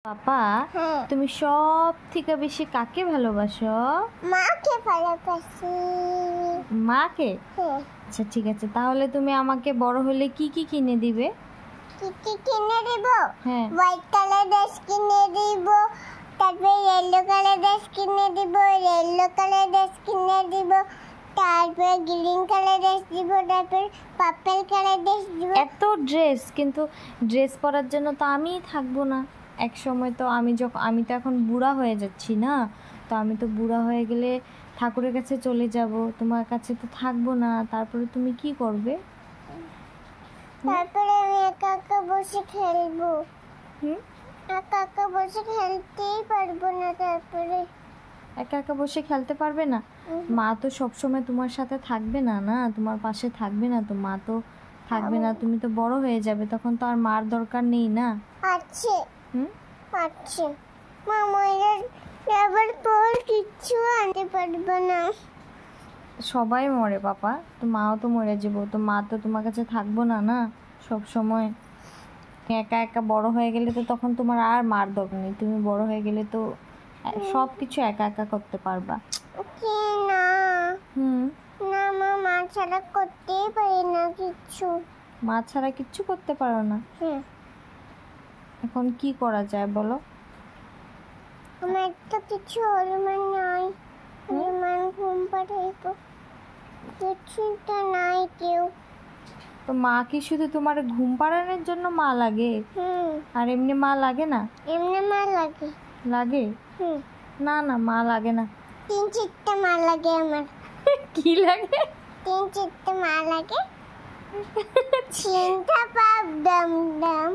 পাপা, তুমি সব থেকে বেশি কাকে ভালোবাসো? মাকে ভালোবাসি। মাকে? আচ্ছা ঠিক আছে, তাহলে তুমি আমাকে বড় হলে কি কি কিনে দিবে? কি কি কিনে দিব? হ্যাঁ, হোয়াইট কালার ড্রেস কিনে দিব, তারপরে ইয়েলো কালার ড্রেস কিনে দিব, ইয়েলো কালার ড্রেস কিনে দিব, তারপরে গ্রিন কালার ড্রেস দিব, তারপর পার্পল কালার ড্রেস দিব। এত ড্রেস, কিন্তু ড্রেস পরার জন্য তো আমিই থাকবো না এক সময়। তো আমি তো এখন বুড়া হয়ে যাচ্ছি না, তো আমি তো বুড়া হয়ে গেলে ঠাকুরের কাছে চলে যাব, তোমার কাছে তো থাকবো না। তারপরে তুমি কি করবে? তারপরে আমি একা একা বসে খেলবো। একা একা বসে খেলতেই পারবো না। তারপরে একা একা বসে খেলতে পারবে না? মা তো সবসময় তোমার সাথে থাকবে না, না তোমার পাশে থাকবে না, তো মা তো থাকবে না, তুমি তো বড় হয়ে যাবে, তখন তো আর মার দরকার নেই না। আছে আছে মামা আবার পর কিচ্ছু আনতে পারবে না। সবাই মরে পাপা, তো মাও তো মরে যাবো, তো মা তো তোমার কাছে থাকবো না, না সব সময়। একা একা বড় হয়ে গেলে তো তখন তোমার আর মার দরকার নেই, তুমি বড় হয়ে গেলে তো সব কিছু একা একা করতে পারবা। কি না না মা ছাড়া করতেই পারি না কিচ্ছু। মা ছাড়া কিচ্ছু করতে পারো না? এখন কি করা যায় বলো? আমার তো কিছু অনুমান নাই, অনুমান ঘুম পাড়াইবো, কিছু তো নাই কেউ। তো মা কি শুধু তোমার ঘুম পাড়ানোর জন্য মা লাগে? আর এমনি মা লাগে না? এমনি মা লাগে। লাগে? না না, মা লাগে না। 3-4টা মা লাগে আমার। কি লাগে? 3-4টা মা লাগে। চিন্তা পাব দম দম।